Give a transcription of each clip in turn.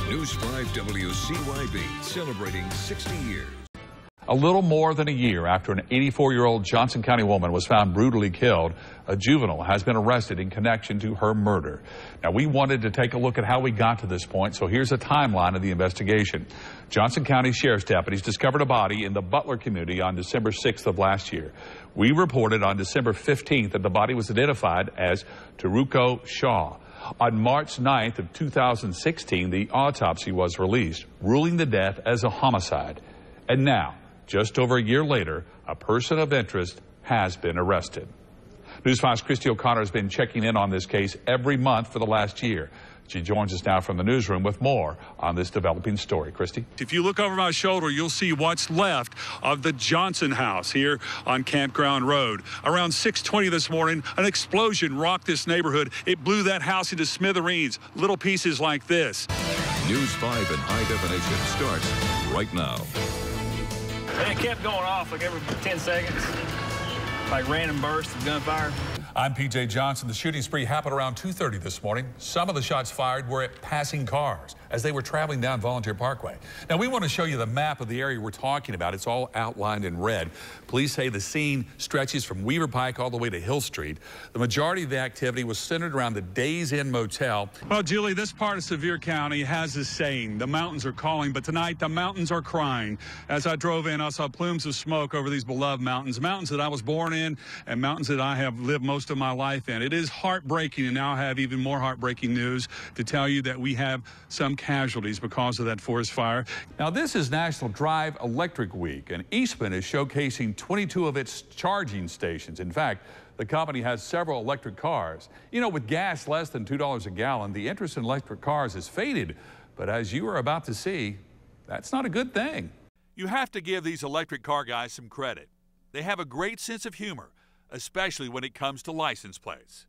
News 5 WCYB, celebrating 60 years. A little more than a year after an 84-year-old Johnson County woman was found brutally killed, a juvenile has been arrested in connection to her murder. Now, we wanted to take a look at how we got to this point, so here's a timeline of the investigation. Johnson County Sheriff's deputies discovered a body in the Butler community on December 6th of last year. We reported on December 15th that the body was identified as Taruko Shaw. On March 9th of 2016, the autopsy was released, ruling the death as a homicide. And now, just over a year later, a person of interest has been arrested. News 5's Christy O'Connor has been checking in on this case every month for the last year. She joins us now from the newsroom with more on this developing story. Christy? If you look over my shoulder, you'll see what's left of the Johnson house here on Campground Road. Around 6:20 this morning, an explosion rocked this neighborhood. It blew that house into smithereens, little pieces like this. News 5 in high definition starts right now. And it kept going off like every 10 seconds, like random bursts of gunfire. I'm PJ Johnson. The shooting spree happened around 2:30 this morning. Some of the shots fired were at passing cars as they were traveling down Volunteer Parkway. Now, we want to show you the map of the area we're talking about. It's all outlined in red. Police say the scene stretches from Weaver Pike all the way to Hill Street. The majority of the activity was centered around the Days Inn Motel. Well, Julie, this part of Sevier County has a saying, the mountains are calling, but tonight the mountains are crying. As I drove in, I saw plumes of smoke over these beloved mountains, mountains that I was born in and mountains that I have lived most of my life in. It is heartbreaking, and now I have even more heartbreaking news to tell you that we have some casualties because of that forest fire. Now, this is National Drive Electric Week, and Eastman is showcasing 22 of its charging stations. In fact, the company has several electric cars. You know, with gas less than $2 a gallon, the interest in electric cars has faded. But as you are about to see, that's not a good thing. You have to give these electric car guys some credit. They have a great sense of humor, especially when it comes to license plates.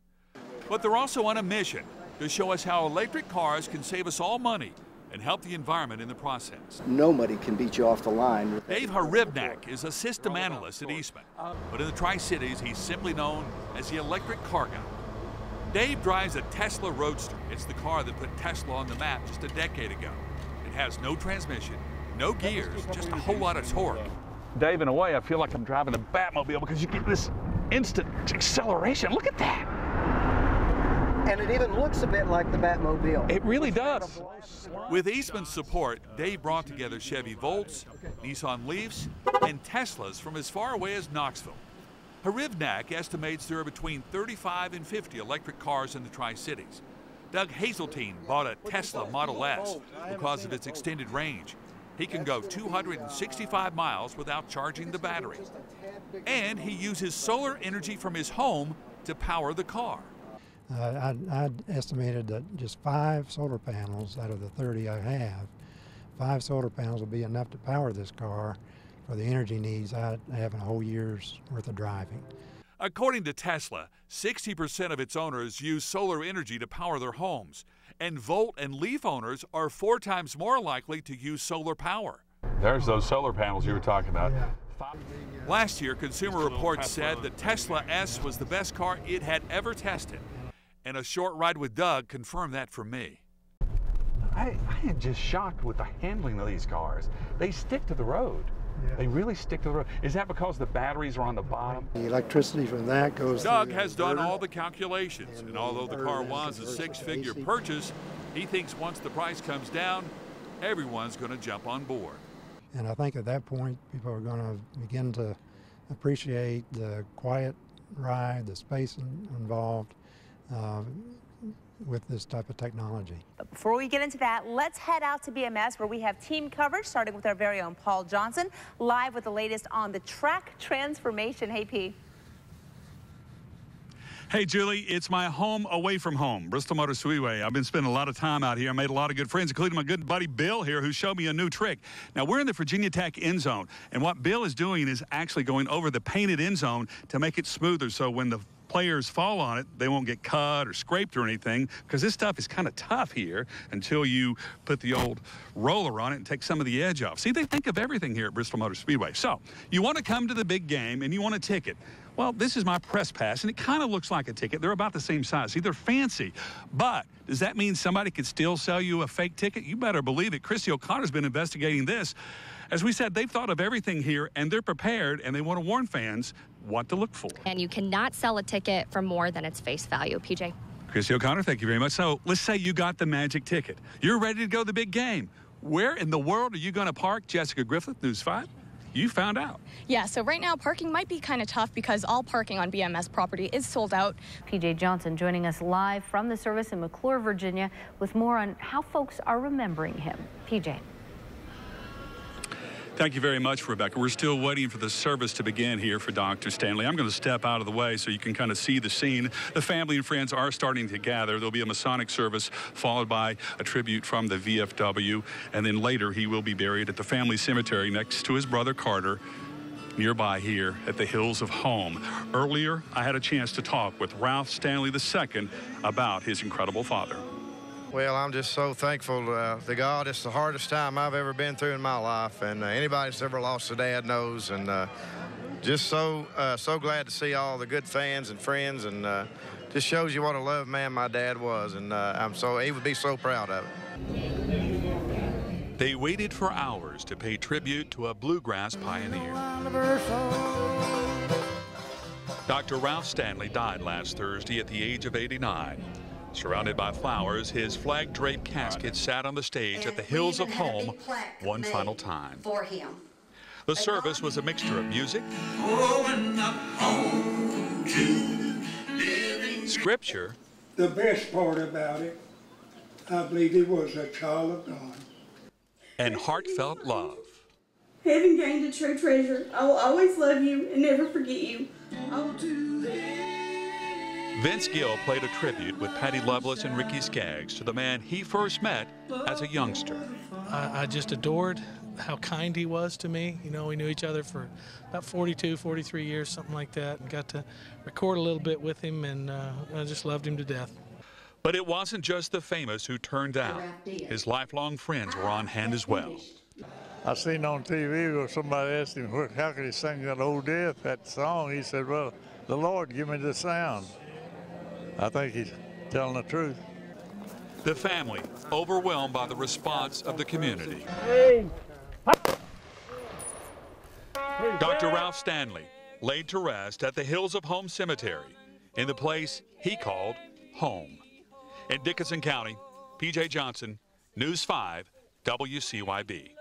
But they're also on a mission to show us how electric cars can save us all money and help the environment in the process. Nobody can beat you off the line. Dave Harivnak is a system analyst at Eastman, but in the Tri-Cities, he's simply known as the electric car guy. Dave drives a Tesla Roadster. It's the car that put Tesla on the map just a decade ago. It has no transmission, no gears, just a whole lot of torque. Dave, in a way, I feel like I'm driving a Batmobile because you get this instant acceleration. Look at that. And it even looks a bit like the Batmobile. It really does. With Eastman's support, Dave brought together Chevy Volts, Nissan Leafs, and Teslas from as far away as Knoxville. Harivnak estimates there are between 35 and 50 electric cars in the Tri-Cities. Doug Hazeltine bought a Tesla Model S because of its extended range. He can go 265 miles without charging the battery. And he uses solar energy from his home to power the car. I estimated that just 5 solar panels out of the 30 I have, 5 solar panels will be enough to power this car for the energy needs I have in a whole year's worth of driving. According to Tesla, 60% of its owners use solar energy to power their homes, and Volt and Leaf owners are 4 times more likely to use solar power. There's those solar panels you were talking about. Yeah. Last year, Consumer Reports said the Tesla S was the best car it had ever tested, and a short ride with Doug confirmed that for me. I am just shocked with the handling of these cars. They stick to the road. Yeah. They really stick to the road. Is that because the batteries are on the bottom? The electricity from that goes Doug to has done all the calculations, and although the car was a 6-figure purchase, he thinks once the price comes down, everyone's going to jump on board. And I think at that point, people are going to begin to appreciate the quiet ride, the space involved with this type of technology. But before we get into that, let's head out to BMS where we have team coverage, starting with our very own Paul Johnson, live with the latest on the track transformation. Hey, P. Hey, Julie, it's my home away from home, Bristol Motor Speedway. I've been spending a lot of time out here. I made a lot of good friends, including my good buddy Bill here, who showed me a new trick. Now, we're in the Virginia Tech end zone, and what Bill is doing is actually going over the painted end zone to make it smoother, so when the players fall on it, they won't get cut or scraped or anything, because this stuff is kind of tough here until you put the old roller on it and take some of the edge off. See, they think of everything here at Bristol Motor Speedway. So you want to come to the big game and you want a ticket. Well, this is my press pass, and it kind of looks like a ticket. They're about the same size. See, they're fancy. But does that mean somebody could still sell you a fake ticket? You better believe it. Christy O'Connor's been investigating this. As we said, they've thought of everything here, and they're prepared, and they want to warn fans what to look for. And you cannot sell a ticket for more than its face value. PJ. Christy O'Connor, thank you very much. So let's say you got the magic ticket. You're ready to go to the big game. Where in the world are you going to park? Jessica Griffith, News 5. You found out. Yeah, so right now parking might be kind of tough because all parking on BMS property is sold out. PJ Johnson joining us live from the service in McClure, Virginia, with more on how folks are remembering him. PJ. Thank you very much, Rebecca. We're still waiting for the service to begin here for Dr. Stanley. I'm going to step out of the way so you can kind of see the scene. The family and friends are starting to gather. There'll be a Masonic service followed by a tribute from the VFW, and then later he will be buried at the family cemetery next to his brother Carter, nearby here at the Hills of Home. Earlier, I had a chance to talk with Ralph Stanley II about his incredible father. Well, I'm just so thankful to God. It's the hardest time I've ever been through in my life, and anybody that's ever lost a dad knows. And just so glad to see all the good fans and friends, and just shows you what a loved man my dad was. And he would be so proud of it. They waited for hours to pay tribute to a bluegrass pioneer. Dr. Ralph Stanley died last Thursday at the age of 89. Surrounded by flowers, his flag-draped casket sat on the stage at the Hills of Home one final time. For him. The service was a mixture of music, scripture, the best part about it, I believe he was a child of God, and heartfelt love. Having gained a true treasure, I will always love you and never forget you. I will do Vince Gill played a tribute with Patty Loveless and Ricky Skaggs to the man he first met as a youngster. I just adored how kind he was to me. You know, we knew each other for about 42, 43 years, something like that, and got to record a little bit with him, and I just loved him to death. But it wasn't just the famous who turned out. His lifelong friends were on hand as well. I seen on TV where somebody asked him, how could he sing that old death, that song? He said, well, the Lord give me the sound. I think he's telling the truth. The family overwhelmed by the response of the community. Dr. Ralph Stanley laid to rest at the Hills of Home Cemetery in the place he called home. In Dickinson County, PJ Johnson, News 5, WCYB.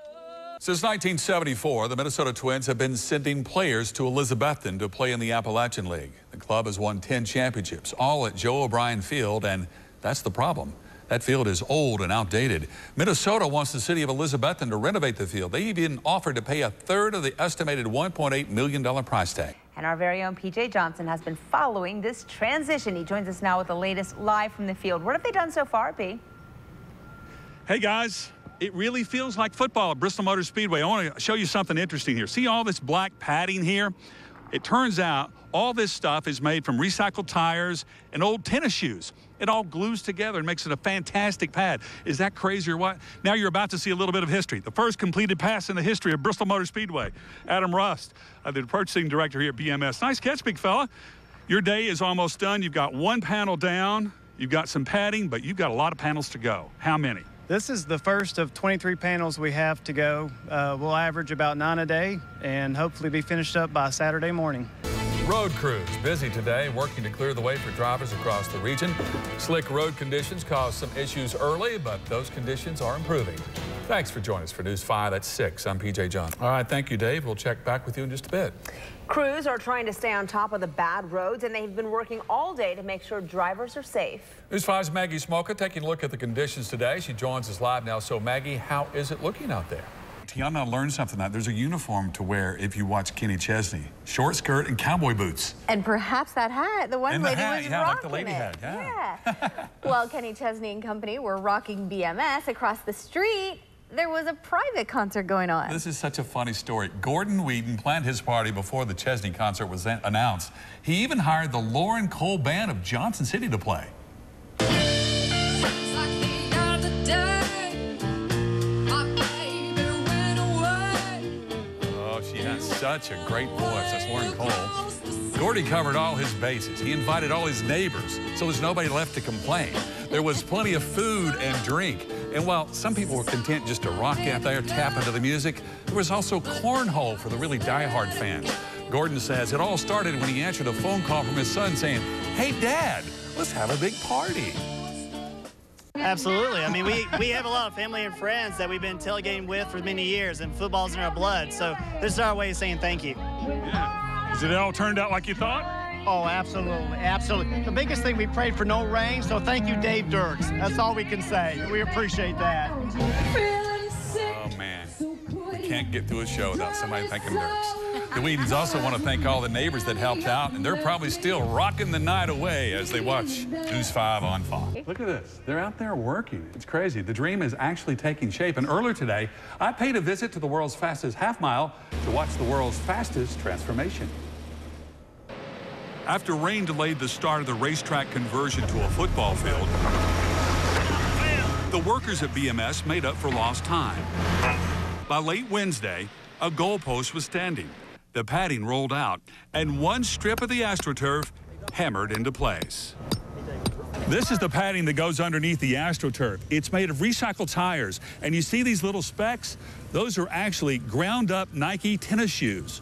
Since 1974, the Minnesota Twins have been sending players to Elizabethton to play in the Appalachian League. The club has won 10 championships, all at Joe O'Brien Field, and that's the problem. That field is old and outdated. Minnesota wants the city of Elizabethton to renovate the field. They even offered to pay a third of the estimated $1.8 million price tag. And our very own PJ Johnson has been following this transition. He joins us now with the latest live from the field. What have they done so far, B? Hey, guys. It really feels like football at Bristol Motor Speedway. I want to show you something interesting here. See all this black padding here? It turns out all this stuff is made from recycled tires and old tennis shoes. It all glues together and makes it a fantastic pad. Is that crazy or what? Now you're about to see a little bit of history. The first completed pass in the history of Bristol Motor Speedway. Adam Rust, the purchasing director here at BMS. Nice catch, big fella. Your day is almost done. You've got one panel down. You've got some padding, but you've got a lot of panels to go. How many? This is the first of 23 panels we have to go. We'll average about 9 a day and hopefully be finished up by Saturday morning. Road crews busy today working to clear the way for drivers across the region. Slick road conditions caused some issues early, but those conditions are improving. Thanks for joining us for News 5 at 6. I'm PJ Johnson. All right, thank you, Dave. We'll check back with you in just a bit. Crews are trying to stay on top of the bad roads, and they've been working all day to make sure drivers are safe. News 5's Maggie Smoka taking a look at the conditions today. She joins us live now. So, Maggie, how is it looking out there? Tiana learned something that there's a uniform to wear if you watch Kenny Chesney. Short skirt and cowboy boots. And perhaps that hat. The one and lady the hat, was yeah, rocking like the lady it. hat, yeah. Well, Kenny Chesney and company were rocking BMS across the street. there was a private concert going on. This is such a funny story. Gordon Whedon planned his party before the Chesney concert was announced. He even hired the Lauren Cole Band of Johnson City to play. Oh, she has such a great voice. That's Lauren Cole. Gordy covered all his bases. He invited all his neighbors, so there's nobody left to complain. There was plenty of food and drink. And while some people were content just to rock out there, tap into the music, there was also cornhole for the really diehard fans. Gordon says it all started when he answered a phone call from his son saying, "Hey, Dad, let's have a big party." Absolutely. I mean, we have a lot of family and friends that we've been tailgating with for many years, and football's in our blood. So this is our way of saying thank you. Yeah. Has it all turned out like you thought? Oh, absolutely, absolutely. The biggest thing, we prayed for no rain, so thank you, Dave Dirks. That's all we can say. We appreciate that. Oh, man. We can't get through a show without somebody thanking Dirks. The Whedons also want to thank all the neighbors that helped out, and they're probably still rocking the night away as they watch News 5 on Fox. Look at this. They're out there working. It's crazy. The dream is actually taking shape. And earlier today, I paid a visit to the world's fastest half mile to watch the world's fastest transformation. After rain delayed the start of the racetrack conversion to a football field, the workers at BMS made up for lost time. By late Wednesday, a goalpost was standing. The padding rolled out, and one strip of the AstroTurf hammered into place. This is the padding that goes underneath the AstroTurf. It's made of recycled tires, and you see these little specks? Those are actually ground-up Nike tennis shoes.